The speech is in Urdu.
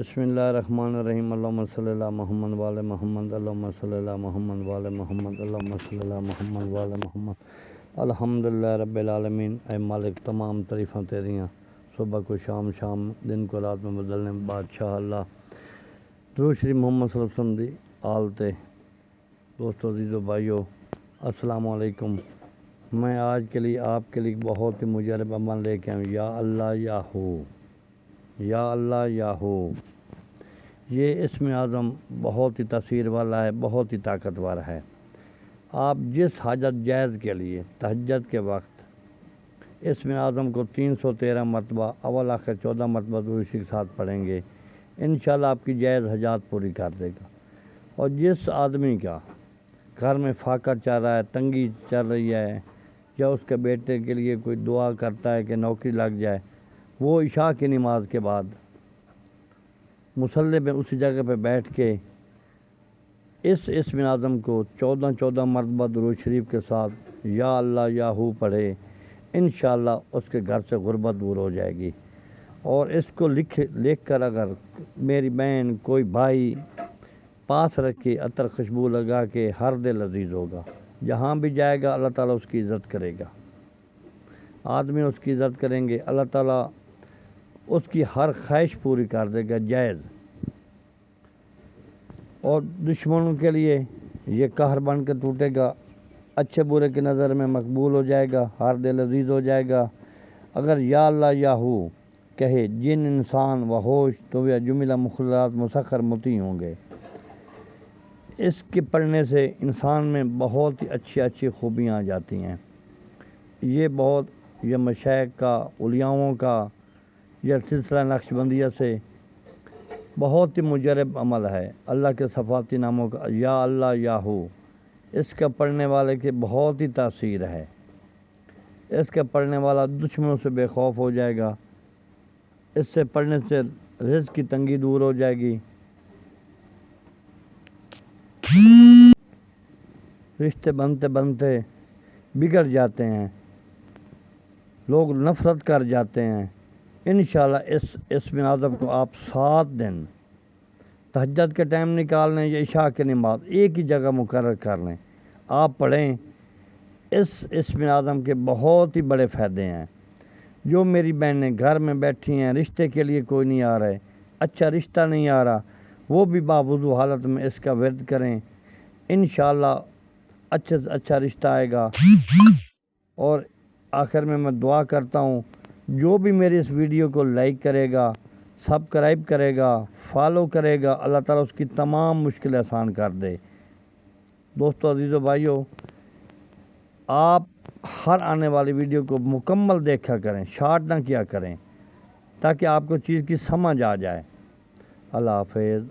بسم اللہ الرحمن الرحیم اللہم صلی اللہ محمد وعلی محمد اللہم صلی اللہ محمد وعلی محمد اللہم صلی اللہ محمد وعلی محمد الحمدللہ رب العالمین۔ اے مالک تمام تعریفاں تیریاں، صبح کو شام، شام دن کو رات میں بدلنے بادشاہ اللہ۔ درود شریف محمد صلی اللہ علیہ وسلم دی آلتے۔ دوستو عزیز و بھائیو السلام علیکم۔ میں آج کے لیے آپ کے لیے بہت ہی مجرب عمل لے کے آؤں، یا اللہ یا ہو، یا اللہ یا ہو۔ یہ اسم اعظم بہت ہی تاثیر والا ہے، بہت ہی طاقتور ہے۔ آپ جس حاجت جائز کے لیے تہجد کے وقت اسم اعظم کو 313 مرتبہ اول آخر 14 مرتبہ درود شریف کے ساتھ پڑھیں گے، انشاءاللہ آپ کی جائز حاجات پوری کر دے گا۔ اور جس آدمی کا گھر میں فاقہ چل رہا ہے، تنگی چل رہی ہے، یا اس کے بیٹے کے لیے کوئی دعا کرتا ہے کہ نوکری لگ جائے، وہ عشاء کی نماز کے بعد مصلی میں اسی جگہ پہ بیٹھ کے اس اسم اعظم کو 14 مرتبہ درود شریف کے ساتھ یا اللہ یا ہو پڑھے، انشاءاللہ اس کے گھر سے غربت دور ہو جائے گی۔ اور اس کو لکھ کر اگر میری بہن کوئی بھائی پاس رکھے، عطر خوشبو لگا کے، ہر دل عزیز ہوگا۔ جہاں بھی جائے گا اللہ تعالیٰ اس کی عزت کرے گا، آدمی اس کی عزت کریں گے، اللہ تعالیٰ اس کی ہر خواہش پوری کر دے گا جائز۔ اور دشمنوں کے لیے یہ قہر بن کے ٹوٹے گا، اچھے برے کی نظر میں مقبول ہو جائے گا، ہر دل عزیز ہو جائے گا۔ اگر یا اللہ یا ہو کہے جن انسان و ہوش تو وہ جملہ مخلوقات مسخر مطیع ہوں گے۔ اس کے پڑھنے سے انسان میں بہت ہی اچھی خوبیاں آ جاتی ہیں۔ یہ مشائخ کا، اولیاؤں کا، یہ سلسلہ نقشبندیہ سے بہت ہی مجرب عمل ہے۔ اللہ کے صفاتی ناموں کا یا اللہ یا ہو، اس کا پڑھنے والے کی بہت ہی تاثیر ہے۔ اس کا پڑھنے والا دشمنوں سے بے خوف ہو جائے گا۔ اس سے پڑھنے سے رزق کی تنگی دور ہو جائے گی، رشتے بنتے بنتے بگڑ جاتے ہیں، لوگ نفرت کر جاتے ہیں۔ انشاءاللہ اس اسم اعظم کو آپ 7 دن تہجد کے ٹائم نکال لیں یا عشاء کی نماز ایک ہی جگہ مقرر کر لیں، آپ پڑھیں۔ اس اسم اعظم کے بہت ہی بڑے فائدے ہیں۔ جو میری بہنیں گھر میں بیٹھی ہیں، رشتے کے لیے کوئی نہیں آ رہا ہے، اچھا رشتہ نہیں آ رہا، وہ بھی باوضو حالت میں اس کا ورد کریں، انشاءاللہ اچھے سے اچھا رشتہ آئے گا۔ اور آخر میں دعا کرتا ہوں، جو بھی میری اس ویڈیو کو لائک کرے گا، سبسکرائب کرے گا، فالو کرے گا، اللہ تعالیٰ اس کی تمام مشکلیں آسان کر دے۔ دوستو عزیز و بھائیو، آپ ہر آنے والی ویڈیو کو مکمل دیکھا کریں، شارٹ نہ کیا کریں، تاکہ آپ کو چیز کی سمجھ آ جائے۔ اللہ حافظ۔